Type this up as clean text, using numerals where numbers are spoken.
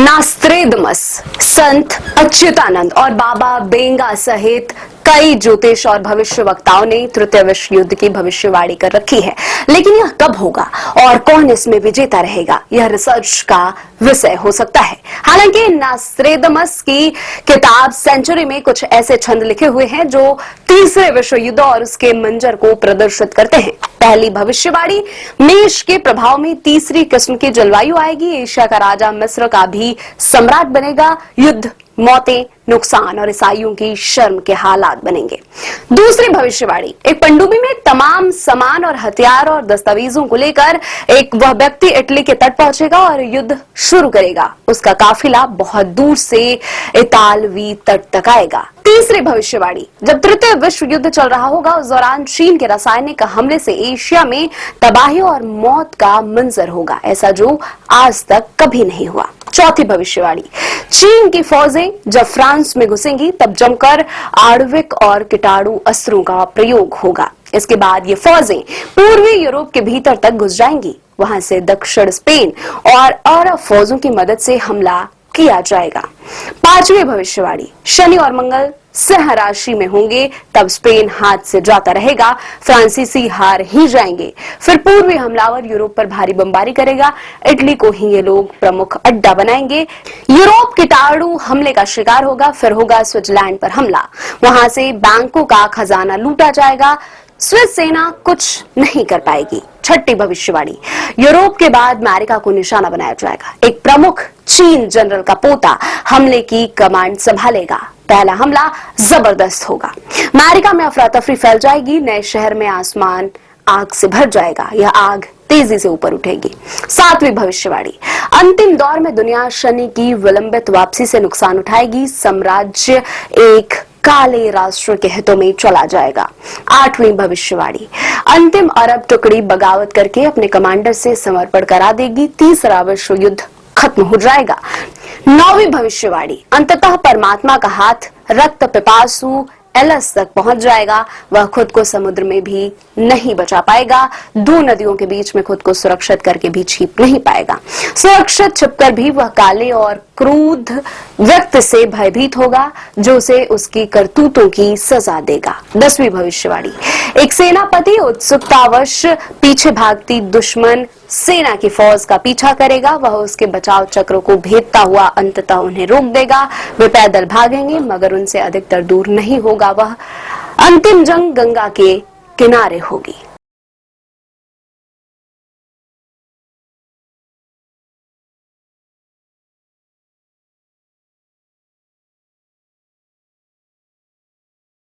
Nostradamus, संत अच्युतानंद और बाबा बेंगा सहित कई ज्योतिष और भविष्य वक्ताओं ने तृतीय विश्व युद्ध की भविष्यवाणी कर रखी है, लेकिन यह कब होगा और कौन इसमें विजेता रहेगा, यह रिसर्च का विषय हो सकता है। हालांकि नास्त्रेदमस की किताब सेंचुरी में कुछ ऐसे छंद लिखे हुए हैं जो तीसरे विश्व युद्ध और उसके मंजर को प्रदर्शित करते हैं। पहली भविष्यवाणी, मेष के प्रभाव में तीसरी किस्म की जलवायु आएगी, एशिया का राजा मिस्र का भी सम्राट बनेगा, युद्ध, मौतें, नुकसान और ईसाइयों की शर्म के हालात बनेंगे। दूसरी भविष्यवाणी, एक पनडुब्बी में तमाम सामान और हथियार और दस्तावेजों को लेकर वह व्यक्ति इटली के तट पहुंचेगा और युद्ध शुरू करेगा। उसका काफिला बहुत दूर से इतालवी तट तक आएगा। तीसरी भविष्यवाणी, जब तृतीय विश्व युद्ध चल रहा होगा उस दौरान चीन के रासायनिक हमले से एशिया में तबाही और मौत का मंजर होगा, ऐसा जो आज तक कभी नहीं हुआ। चौथी भविष्यवाणी, चीन की फौजें जब फ्रांस में घुसेंगी तब जमकर आणविक और कीटाणु अस्त्रों का प्रयोग होगा। इसके बाद ये फौजें पूर्वी यूरोप के भीतर तक घुस जाएंगी, वहां से दक्षिण स्पेन और अरब फौजों की मदद से हमला किया जाएगा। पांचवी भविष्यवाणी, शनि और मंगल सिंह राशि में होंगे तब स्पेन हाथ से जाता रहेगा, फ्रांसीसी हार ही जाएंगे, फिर पूर्वी हमलावर यूरोप पर भारी बमबारी करेगा, इटली को ही ये लोग प्रमुख अड्डा बनाएंगे, यूरोप कीटाणु हमले का शिकार होगा, फिर होगा स्विट्जरलैंड पर हमला, वहां से बैंकों का खजाना लूटा जाएगा, स्विस सेना कुछ नहीं कर पाएगी। छठी भविष्यवाणी, यूरोप के बाद अमेरिका को निशाना बनाया जाएगा, एक प्रमुख चीन जनरल का पोता हमले की कमांड संभालेगा, पहला हमला जबरदस्त होगा, अमेरिका में अफरा तफरी फैल जाएगी, नए शहर में आसमान आग से भर जाएगा, यह आग तेजी से ऊपर उठेगी। सातवीं भविष्यवाणी, अंतिम दौर में दुनिया शनि की विलंबित वापसी से नुकसान उठाएगी, साम्राज्य एक काले राष्ट्र के हितों में चला जाएगा। आठवीं भविष्यवाणी, अंतिम अरब टुकड़ी बगावत करके अपने कमांडर से समर्पण करा देगी, तीसरा विश्व युद्ध खत्म हो जाएगा। नौवीं भविष्यवाणी, अंततः परमात्मा का हाथ रक्त पिपासु एलस तक पहुंच जाएगा, वह खुद को समुद्र में भी नहीं बचा पाएगा, दो नदियों के बीच में खुद को सुरक्षित करके भी छिप नहीं पाएगा, सुरक्षित छिपकर भी वह काले और क्रूध व्यक्ति से भयभीत होगा जो उसे उसकी करतूतों की सजा देगा। 10वीं भविष्यवाणी, एक सेनापति उत्सुकतावश पीछे भागती दुश्मन सेना की फौज का पीछा करेगा, वह उसके बचाव चक्रों को भेदता हुआ अंततः उन्हें रोक देगा, वे पैदल भागेंगे मगर उनसे अधिकतर दूर नहीं होगा, वह अंतिम जंग गंगा के किनारे होगी।